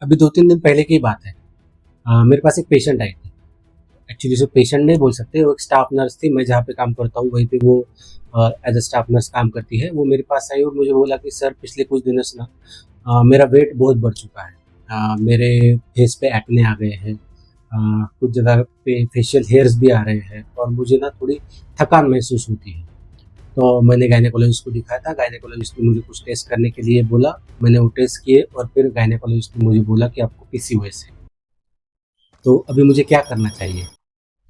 अभी 2-3 दिन पहले की बात है। मेरे पास एक पेशेंट आई थी। एक्चुअली उसे पेशेंट नहीं बोल सकते, वो एक स्टाफ नर्स थी। मैं जहाँ पे काम करता हूँ वहीं पे वो एज अ स्टाफ नर्स काम करती है। वो मेरे पास आई और मुझे बोला कि सर पिछले कुछ दिनों से ना मेरा वेट बहुत बढ़ चुका है। मेरे फेस पे एक्ने आ गए हैं। कुछ जगह पे फेशियल हेयर्स भी आ रहे हैं और मुझे ना थोड़ी थकान महसूस होती है। तो मैंने गायनेकोलॉजिस्ट को दिखाया था। गायनेकोलॉजिस्ट ने मुझे कुछ टेस्ट करने के लिए बोला। मैंने वो टेस्ट किए और फिर गायनेकोलॉजिस्ट ने मुझे बोला कि आपको पीसीओएस है। तो अभी मुझे क्या करना चाहिए?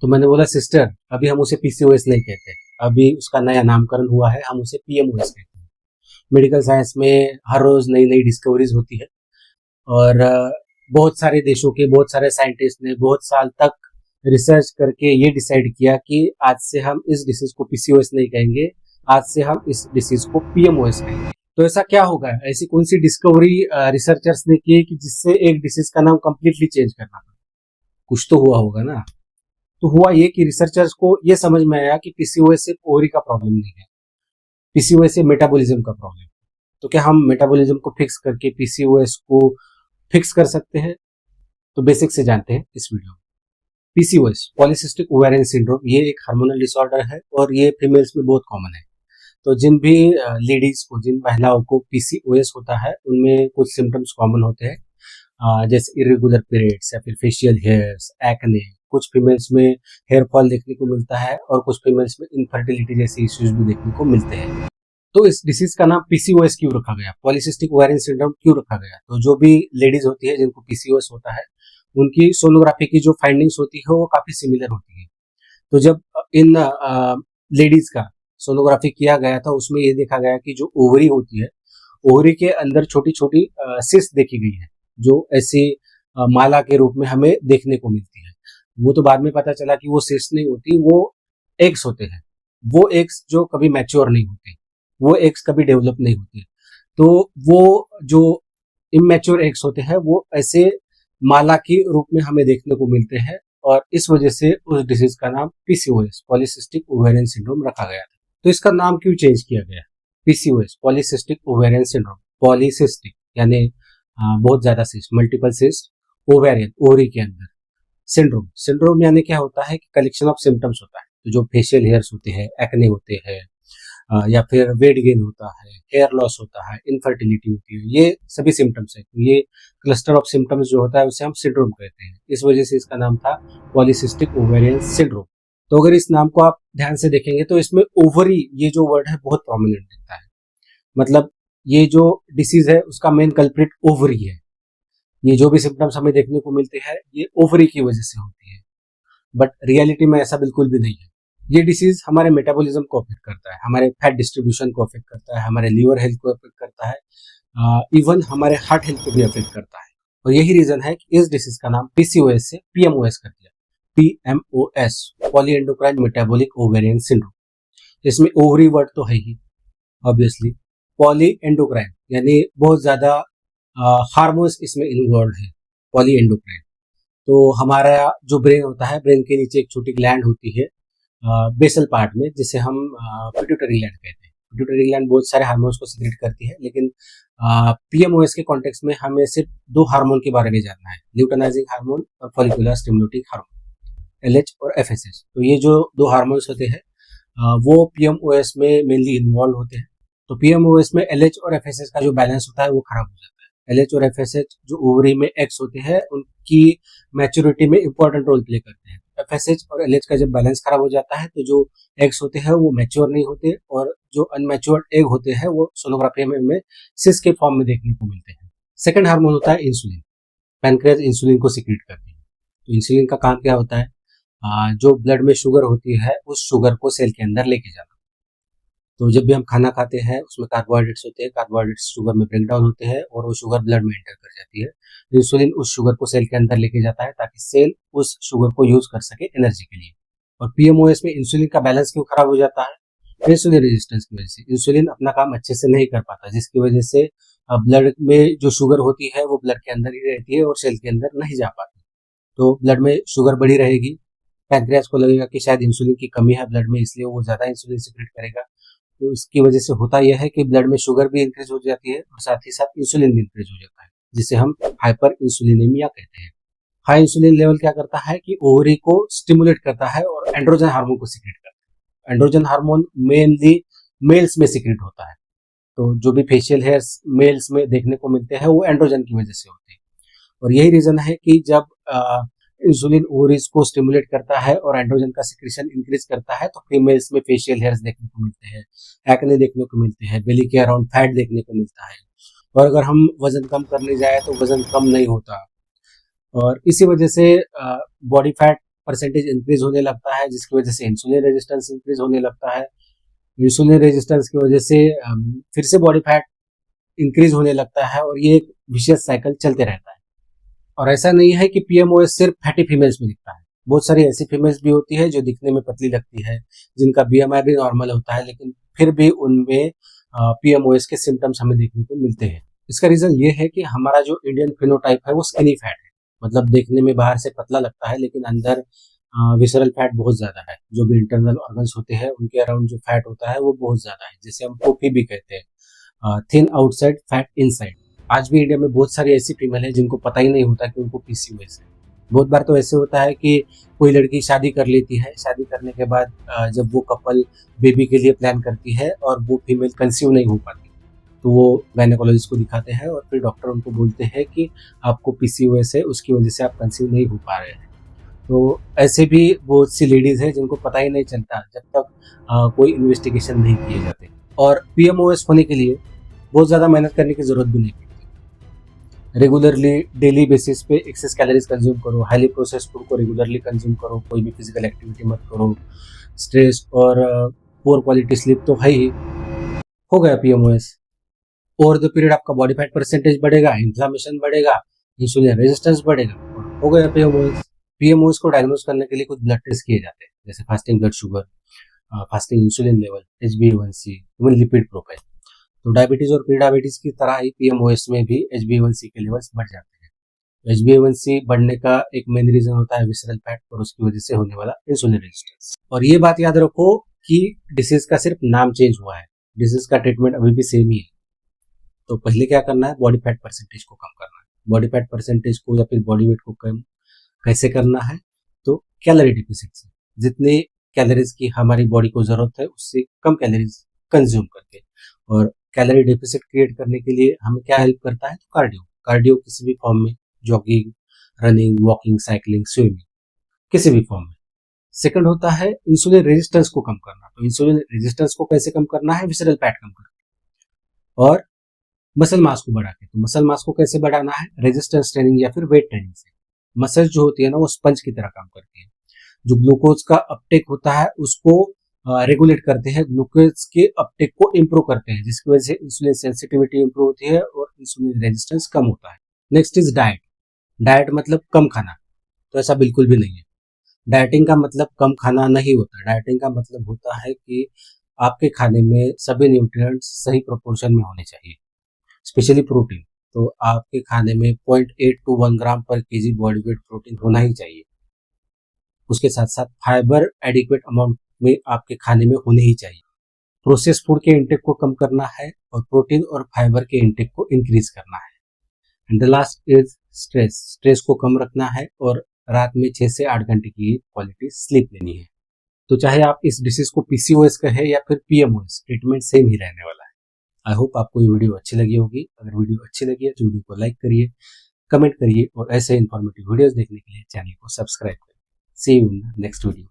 तो मैंने बोला सिस्टर, अभी हम उसे पीसीओएस नहीं कहते। अभी उसका नया नामकरण हुआ है, हम उसे पीएमओएस कहते हैं। मेडिकल साइंस में हर रोज नई नई डिस्कवरीज होती है और बहुत सारे देशों के बहुत सारे साइंटिस्ट ने बहुत साल तक रिसर्च करके ये डिसाइड किया कि आज से हम इस डिसीज को पीसीओएस नहीं कहेंगे, आज से हम इस डिसीज को पीएमओएस कहेंगे। तो ऐसा क्या होगा? ऐसी कौन सी डिस्कवरी रिसर्चर्स ने की कि जिससे एक डिसीज का नाम कंप्लीटली चेंज करना पड़ा? कुछ तो हुआ होगा ना। तो हुआ ये कि रिसर्चर्स को ये समझ में आया कि पीसीओएस सिर्फ ओवरी का प्रॉब्लम नहीं है, पीसीओएस से मेटाबॉलिज्म का प्रॉब्लम। तो क्या हम मेटाबॉलिज्म को फिक्स करके पीसीओएस को फिक्स कर सकते हैं? तो बेसिक से जानते हैं इस वीडियो में। पीसीओएस पॉलीसिस्टिक ओवेरियन सिंड्रोम, ये एक हार्मोनल डिसऑर्डर है और ये फीमेल्स में बहुत कॉमन है। तो जिन भी लेडीज को, जिन महिलाओं को पीसीओएस होता है उनमें कुछ सिम्टम्स कॉमन होते हैं, जैसे इरेगुलर पीरियड्स या फिर फेशियल हेयर्स, एक्ने। कुछ फीमेल्स में हेयर फॉल देखने को मिलता है और कुछ फीमेल्स में इनफर्टिलिटी जैसे इश्यूज भी देखने को मिलते हैं। तो इस डिसीज का नाम पीसीओएस क्यों रखा गया, पॉलीसिस्टिक ओवेरियन सिंड्रोम क्यों रखा गया? तो जो भी लेडीज होती है जिनको पीसीओएस होता है, उनकी सोनोग्राफी की जो फाइंडिंग्स होती है वो काफी सिमिलर होती है। तो जब इन लेडीज का सोनोग्राफी किया गया था, उसमें ये देखा गया कि जो ओवरी होती है, ओवरी के अंदर छोटी छोटी सिस्ट देखी गई है, जो ऐसी माला के रूप में हमें देखने को मिलती है। वो तो बाद में पता चला कि वो सिस्ट नहीं होती, वो एग्स होते हैं। वो एग्स जो कभी मैच्योर नहीं होते, वो एग्स कभी डेवलप नहीं होते। तो वो जो इमेच्योर एग्स होते हैं वो ऐसे माला के रूप में हमें देखने को मिलते हैं और इस वजह से उस डिसीज का नाम पीसीओएस पॉलीसिस्टिक ओवेरियन सिंड्रोम रखा गया था। तो इसका नाम क्यों चेंज किया गया? PCOS polycystic ovarian syndrome, polycystic यानी बहुत ज्यादा cyst, multiple cyst, ovarian ovary के अंदर, सिंड्रोम, सिंड्रोम यानी क्या होता है कि कलेक्शन ऑफ सिम्टम्स होता है। तो जो फेशियल हेयर्स होते हैं, एक्ने होते हैं, या फिर वेट गेन होता है, हेयर लॉस होता है, इनफर्टिलिटी होती है, ये सभी सिम्टम्स है। तो ये क्लस्टर ऑफ सिम्टम्स जो होता है उसे हम सिंड्रोम कहते हैं। इस वजह से इसका नाम था पॉलीसिस्टिक ओवेरियन सिंड्रोम। तो अगर इस नाम को आप ध्यान से देखेंगे तो इसमें ओवरी ये जो वर्ड है बहुत प्रोमिनेंट दिखता है। मतलब ये जो डिसीज है उसका मेन कल्प्रिट ओवरी है। ये जो भी सिम्टम्स हमें देखने को मिलते हैं ये ओवरी की वजह से होती है, बट रियलिटी में ऐसा बिल्कुल भी नहीं है। ये डिसीज हमारे मेटाबॉलिज्म को अफेक्ट करता है, हमारे फैट डिस्ट्रीब्यूशन को अफेक्ट करता है, हमारे लीवर हेल्थ को अफेक्ट करता है, इवन हमारे हार्ट हेल्थ को भी अफेक्ट करता है। और यही रीजन है कि इस डिसीज का नाम पीसीओएस से पीएमओएस कर दिया। PMOS poly endocrine metabolic ovarian syndrome. इसमें ओवरी वर्ड तो है ही ऑब्वियसली। पॉली एंडोक्राइन यानी बहुत ज्यादा हार्मोन्स इसमें इन्वॉल्व है। पॉली एंडोक्राइन, तो हमारा जो ब्रेन होता है, ब्रेन के नीचे एक छोटी ग्लैंड होती है बेसल पार्ट में, जिसे हम पिट्यूटरी ग्लैंड कहते हैं। पिट्यूटरी ग्लैंड बहुत सारे हार्मोन्स को सीक्रेट करती है, लेकिन पीएमओएस के कॉन्टेक्स्ट में हमें सिर्फ दो हार्मोन के बारे में जानना है, ल्यूटेनाइजिंग हार्मोन और फॉलिकुलर स्टिमुलेटिंग हार्मोन, एलएच और एफएसएच। तो ये जो दो हार्मोन्स होते हैं वो पीएमओएस में मेनली इन्वॉल्व होते हैं। तो पीएमओएस में एलएच और एफएसएच का जो बैलेंस होता है वो खराब हो जाता है। एलएच और एफएसएच जो ओवरी में एक्स होते हैं उनकी मैच्योरिटी में इंपॉर्टेंट रोल प्ले करते हैं। एफएसएच और एलएच का जब बैलेंस खराब हो जाता है तो जो एग्स होते हैं वो मैच्योर नहीं होते और जो अनमैच्योर्ड एग होते हैं वो सोनोग्राफी में हमें सिस के फॉर्म में देखने को मिलते हैं। सेकंड हार्मोन होता है इंसुलिन। पैनक्रियाज इंसुलिन को सीक्रेट करती है। तो इंसुलिन का काम क्या होता है? जो ब्लड में शुगर होती है उस शुगर को सेल के अंदर लेके जाना। तो जब भी हम खाना खाते हैं उसमें कार्बोहाइड्रेट्स होते हैं, कार्बोहाइड्रेट्स शुगर में ब्रेक डाउन होते हैं और वो शुगर ब्लड में एंटर कर जाती है। इंसुलिन उस शुगर को सेल के अंदर लेके जाता है ताकि सेल उस शुगर को यूज कर सके एनर्जी के लिए। और पीएमओएस में इंसुलिन का बैलेंस क्यों खराब हो जाता है? इंसुलिन रेजिस्टेंस की वजह से। इंसुलिन अपना काम अच्छे से नहीं कर पाता, जिसकी वजह से ब्लड में जो शुगर होती है वो ब्लड के अंदर ही रहती है और सेल के अंदर नहीं जा पाती। तो ब्लड में शुगर बढ़ी रहेगी, पैंक्रियास को लगेगा कि शायद इंसुलिन की कमी है ब्लड में, इसलिए वो ज्यादा इंसुलिन सिक्रेट करेगा। तो इसकी वजह से होता यह है कि ब्लड में शुगर भी इंक्रीज हो जाती है और साथ ही साथ इंसुलिन भी इंक्रीज हो जाता है। जिसे हम हाइपर इंसुलिनेमिया कहते हैं। हाई इंसुलिन लेवल क्या करता है कि ओवरी को स्टिमुलेट करता है और एंड्रोजन हार्मोन को सीक्रेट करता है। एंड्रोजन हार्मोन मेनली मेल्स में सीक्रेट होता है, तो जो भी फेशियल हेयर्स मेल्स में देखने को मिलते हैं वो एंड्रोजन की वजह से होते हैं। और यही रीजन है कि जब इंसुलिन ओवरीज को स्टिमुलेट करता है और एंड्रोजन का सिक्रेशन इंक्रीज करता है तो फीमेल्स में फेशियल हेयर्स देखने को मिलते हैं, एक्ने देखने को मिलते हैं, बेली के अराउंड फैट देखने को मिलता है। और अगर हम वजन कम करने जाए तो वजन कम नहीं होता, और इसी वजह से बॉडी फैट परसेंटेज इंक्रीज होने लगता है, जिसकी वजह से इंसुलिन रेजिस्टेंस इंक्रीज होने लगता है। इंसुलिन रेजिस्टेंस की वजह से फिर से बॉडी फैट इंक्रीज होने लगता है, और ये एक विशियस साइकिल चलते रहता है। और ऐसा नहीं है कि पीएमओएस सिर्फ फैटी फीमेल्स में दिखता है, बहुत सारी ऐसी फीमेल्स भी होती है जो दिखने में पतली लगती है, जिनका बीएमआई भी नॉर्मल होता है, लेकिन फिर भी उनमें पीएमओएस के सिम्टम्स हमें देखने को मिलते हैं। इसका रीजन ये है कि हमारा जो इंडियन फिनोटाइप है वो स्किनी फैट है, मतलब देखने में बाहर से पतला लगता है लेकिन अंदर विसरल फैट बहुत ज्यादा है। जो भी इंटरनल ऑर्गन्स होते हैं उनके अराउंड जो फैट होता है वो बहुत ज्यादा है, जिसे हम पोपी भी कहते हैं, थिन आउटसाइड फैट इनसाइड। आज भी इंडिया में बहुत सारी ऐसी फीमेल है जिनको पता ही नहीं होता कि उनको पीसीओएस है। बहुत बार तो ऐसे होता है कि कोई लड़की शादी कर लेती है, शादी करने के बाद जब वो कपल बेबी के लिए प्लान करती है और वो फीमेल कंसीव नहीं हो पाती, तो वो गायनेकोलॉजिस्ट को दिखाते हैं और फिर डॉक्टर उनको बोलते हैं कि आपको पीसीओएस है, उसकी वजह से आप कंसीव नहीं हो पा रहे हैं। तो ऐसे भी बहुत सी लेडीज है जिनको पता ही नहीं चलता जब तक कोई इन्वेस्टिगेशन नहीं किए जाते। और पीएमओएस होने के लिए बहुत ज़्यादा मेहनत करने की ज़रूरत भी नहीं पड़ती। रेगुलरली डेली बेसिस पे एक्सेस कैलोरीज कंज्यूम करो, हाईली प्रोसेस्ड फूड को रेगुलरली कंज्यूम करो, कोई भी फिजिकल एक्टिविटी मत करो, स्ट्रेस और पुअर क्वालिटी स्लीप तो है ही, हो गया पीएमओएस। ओवर द पीरियड आपका बॉडी फैट परसेंटेज बढ़ेगा, इन्फ्लामेशन बढ़ेगा, इंसुलिन रेजिस्टेंस बढ़ेगा, और हो गया पीएमओएस। पीएमओएस को डायग्नोज करने के लिए कुछ ब्लड टेस्ट किए जाते हैं, जैसे fasting blood sugar, fasting insulin level, HbA1c, even lipid profile. तो डायबिटीज और प्री डायबिटीज की तरह ही पीएमओएस में भी HbA1c के लेवल्स बढ़ जाते हैं। HbA1c बढ़ने का एक मेन रीजन होता है विसरल फैट और उसकी वजह से होने वाला इंसुलिन रेजिस्टेंस। और ये बात याद रखो कि डिसीज का सिर्फ नाम चेंज हुआ है, डिसीज का ट्रीटमेंट अभी भी सेम ही है। तो पहले क्या करना है, बॉडी फैट परसेंटेज को कम करना है। बॉडी फैट परसेंटेज को या फिर बॉडी वेट को कम कैसे करना है, तो कैलोरी डिफिसिट से, जितने कैलोरीज की हमारी बॉडी को जरूरत है उससे कम कैलोरीज कंज्यूम करके। और कैलोरी डेफिसिट क्रिएट करने के लिए हमें क्या हेल्प करता है, तो कार्डियो। कार्डियो किसी भी फॉर्म में, jogging, running, walking, cycling, swimming, किसी भी फॉर्म में। सेकंड होता है इंसुलिन रेजिस्टेंस को कम करना। तो इंसुलिन रेजिस्टेंस को कैसे कम करना है, विसरल फैट कम करके। और मसल मास को बढ़ा के। तो मसल मास को कैसे बढ़ाना है, रेजिस्टेंस ट्रेनिंग या फिर वेट ट्रेनिंग से। मसल्स जो होती है ना वो स्पंज की तरह काम करती है, जो ग्लूकोज का अपटेक होता है उसको रेगुलेट करते हैं, ग्लूकोज के अपटेक को इम्प्रूव करते हैं, जिसकी वजह से इंसुलिन सेंसिटिविटी इम्प्रूव होती है और इंसुलिन रेजिस्टेंस कम होता है। Next is diet. डाइट मतलब कम खाना, तो ऐसा बिल्कुल भी नहीं है। डाइटिंग का मतलब कम खाना नहीं होता। डाइटिंग का मतलब होता है कि आपके खाने में सभी न्यूट्रिएंट्स सही प्रोपोर्शन में होने चाहिए, स्पेशली प्रोटीन। तो आपके खाने में 0.8 to 1 ग्राम पर केजी बॉडी वेट प्रोटीन होना ही चाहिए। उसके साथ साथ फाइबर एडिक्वेट अमाउंट में आपके खाने में होने ही चाहिए। प्रोसेस फूड के इंटेक को कम करना है और प्रोटीन और फाइबर के इंटेक को इंक्रीज करना है। And the last is stress. Stress को कम रखना है और रात में 6 से 8 घंटे की क्वालिटी स्लीप लेनी है। तो चाहे आप इस डिसीज को पीसीओएस कहे या फिर पीएमओएस, ट्रीटमेंट सेम ही रहने वाला है। आई होप आपको ये वीडियो अच्छी लगी होगी। अगर वीडियो अच्छी लगी है तो वीडियो को लाइक करिए, कमेंट करिए और ऐसे इन्फॉर्मेटिव वीडियोस देखने के लिए चैनल को सब्सक्राइब करिए। सी यू इन नेक्स्ट वीडियो।